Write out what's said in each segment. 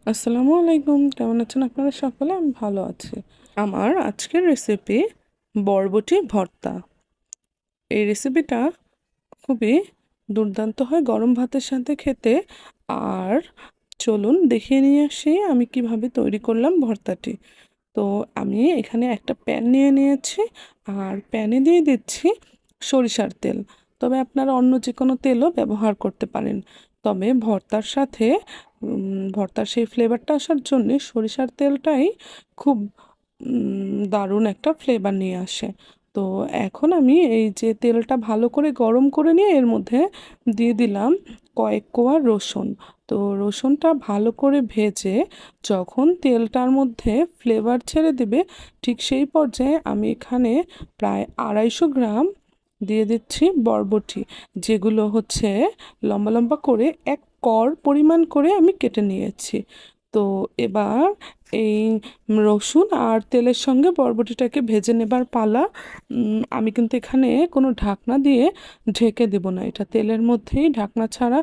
আসসালামু আলাইকুম, কেমন আছেন আপনারা সকলে? আমি ভালো আছি। আমার আজকের রেসিপি বরবটি ভর্তা। এই রেসিপিটা খুবই দুর্দান্ত হয় গরম ভাতের সাথে খেতে। আর চলুন দেখিয়ে নিয়ে আসি আমি কিভাবে তৈরি করলাম ভর্তাটি। তো আমি এখানে একটা প্যান নিয়ে নিয়েছি, আর প্যানে দিয়ে দিচ্ছি সরিষার তেল। তবে আপনারা অন্য যে কোনো তেলও ব্যবহার করতে পারেন, তবে ভর্তার সাথে ভর্তার সেই ফ্লেভারটা আসার জন্যে সরিষার তেলটাই খুব দারুণ একটা ফ্লেভার নিয়ে আসে। তো এখন আমি এই যে তেলটা ভালো করে গরম করে নিয়ে এর মধ্যে দিয়ে দিলাম কয়েক কোয়া রসুন। তো রসুনটা ভালো করে ভেজে যখন তেলটার মধ্যে ফ্লেভার ছেড়ে দেবে, ঠিক সেই পর্যায়ে আমি এখানে প্রায় 250 গ্রাম দিয়ে দিচ্ছি বরবটি, যেগুলো হচ্ছে লম্বা লম্বা করে এক কর পরিমাণ করে আমি কেটে নিয়েছি। তো এবার এই রসুন আর তেলের সঙ্গে বরবটিটাকে ভেজে নেবার পালা। আমি কিন্তু এখানে কোনো ঢাকনা দিয়ে ঢেকে দেব না, এটা তেলের মধ্যেই ঢাকনা ছাড়া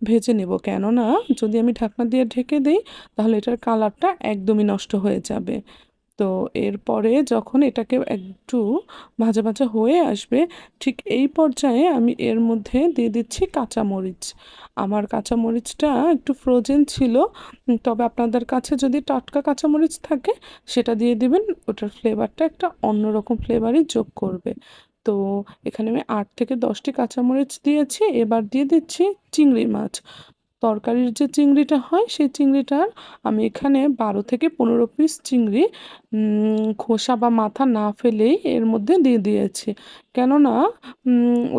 ভেজে নেব। কেননা যদি আমি ঢাকনা দিয়ে ঢেকে দিই তাহলে এটার কালারটা একদমই নষ্ট হয়ে যাবে। তো এরপরে যখন এটাকে একটু ভাজা ভাজা হয়ে আসবে, ঠিক এই পর্যায়ে আমি এর মধ্যে দিয়ে দিচ্ছি কাঁচামরিচ। আমার কাঁচামরিচটা একটু ফ্রোজেন ছিল, তবে আপনাদের কাছে যদি টাটকা কাঁচামরিচ থাকে সেটা দিয়ে দিবেন, ওটার ফ্লেভারটা একটা অন্যরকম ফ্লেভারই যোগ করবে। তো এখানে আমি 8 থেকে 10টি কাঁচামরিচ দিয়েছি। এবার দিয়ে দিচ্ছি চিংড়ি মাছ। তরকারির যে চিংড়িটা হয় সেই চিংড়িটার আমি এখানে 12 থেকে 15 পিস চিংড়ি খোসা বা মাথা না ফেলেই এর মধ্যে দিয়ে দিয়েছি। কেননা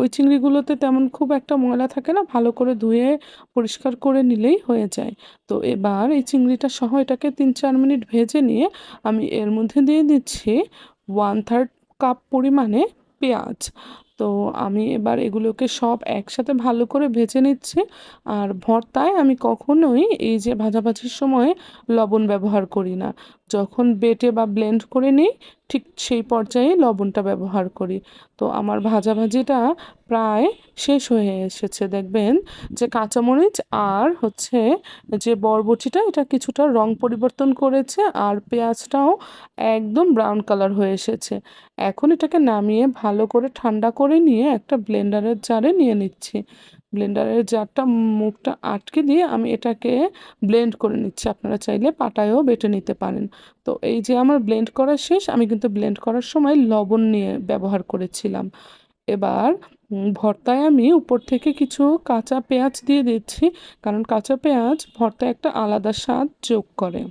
ওই চিংড়িগুলোতে তেমন খুব একটা ময়লা থাকে না, ভালো করে ধুয়ে পরিষ্কার করে নিলেই হয়ে যায়। তো এবার এই চিংড়িটা সহ এটাকে 3-4 মিনিট ভেজে নিয়ে আমি এর মধ্যে দিয়ে দিচ্ছি 1/3 কাপ পরিমাণে পেঁয়াজ। তো আমি এবার এগুলোকে সব একসাথে ভালো করে ভেজে নিচ্ছি। আর ভর্তায় আমি কখনোই এই যে ভাজাভাজির সময় লবণ ব্যবহার করি না। যখন বেটে বা ব্লেন্ড করে নিই ঠিক সেই পর্যায়ে লবণটা ব্যবহার করি। তো আমার ভাজাভাজিটা প্রায় শেষ হয়ে এসেছে। দেখবেন যে কাঁচামরিচ আর হচ্ছে যে বরবটিটা এটা কিছুটা রং পরিবর্তন করেছে, আর পেঁয়াজটাও একদম ব্রাউন কালার হয়ে এসেছে। এখন এটাকে নামিয়ে ভালো করে ঠান্ডা করে নিয়ে একটা ব্লেন্ডারের জারে নিয়ে নিচ্ছি। ব্লেন্ডারের জারটা মুখটা আটকে দিয়ে আমি এটাকে ব্লেন্ড করে নিচ্ছি। আপনারা চাইলে পাটায়ও বেটে নিতে পারেন। তো এই যে আমার ব্লেন্ড করা শেষ, আমি কিন্তু ব্লেন্ড করার সময় লবণ নিয়ে ব্যবহার করেছিলাম। এবার ভর্তায় আমি উপর থেকে কিছু কাঁচা পেঁয়াজ দিয়ে দিচ্ছি, কারণ কাঁচা পেঁয়াজ ভর্তায় একটা আলাদা স্বাদ যোগ করে।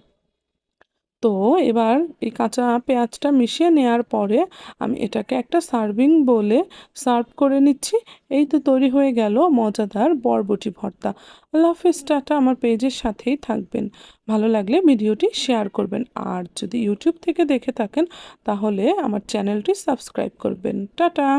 তো এবার এই কাঁচা পেঁয়াজটা মিশিয়ে নেওয়ার পরে আমি এটাকে একটা সার্ভিং বোলে সার্ভ করে নিচ্ছি। এই তো তৈরি হয়ে গেল মজাদার বরবটি ভর্তা। আল্লাহ হাফিজ, টাটা। আমার পেজের সাথেই থাকবেন। ভালো লাগলে ভিডিওটি শেয়ার করবেন, আর যদি ইউটিউব থেকে দেখে থাকেন তাহলে আমার চ্যানেলটি সাবস্ক্রাইব করবেন। টাটা।